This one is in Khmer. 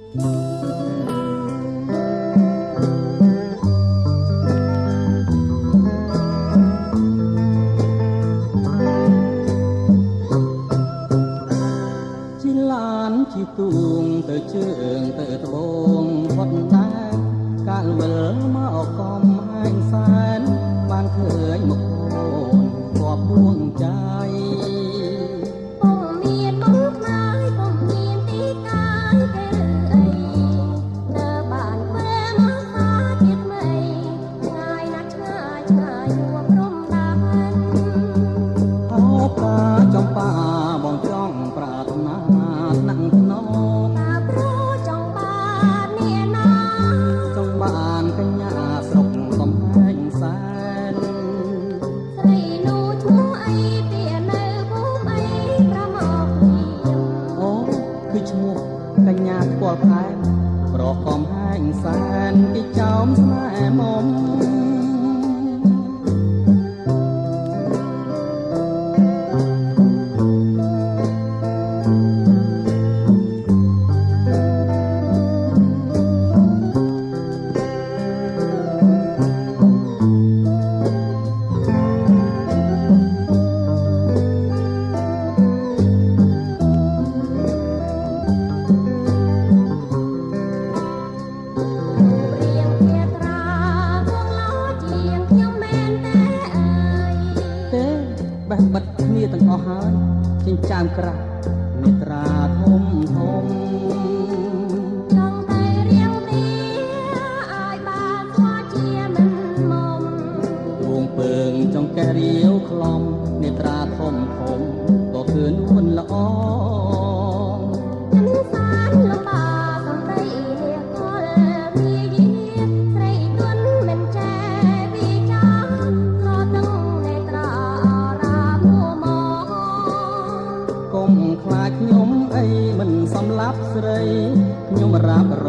ជីឡានជីទួងទៅជើងទៅត្បូងផុតតែកាលវិលមកកំហែងសែនបានឃើញមកអូនគប់ដួងใจពុំមានមុខម៉ាយពុំមានទីកាយគេអីនៅបានវែមកសាទៀតមិនឆ្ងាយណាស់ឆ្ងាយឆ្ងាយហួរព្រំដានហៅកាចំបាបងចង់ប្រាថ្នាណាំងធ្នមតាព្រោះចង់បានអ្នកណាចង់បានកញ្ញាស្រុកកំហែងសែនស្រីនោះឈ្មោះអីពីនៅភូមិអីប្រមកព្រាមអូគឺឈ្មោះកញ្ញាស្គាល់ផែនប្រកំហែងសែនគេចោមស្នេហ៍មុំបេះបិទគ្នាទាំងអស់ហើយចិញ្ចើមក្រាស់នេត្រាធំធំចង់តែរៀងមាឲ្យបានស្គាល់ជាមិនមុំដួងពើងចង់កែរាវខ្លំនេត្រាធំធំក៏គឺនួនល្អសានលំបាសំដីនេះកលវាយាស្រីទុនមិនចេះវិចារក៏ទាំងនេត្រាកុំខ្លាចខ្ញុំអីមិនសំឡាប់ស្រីខ្ញុំរាប់រ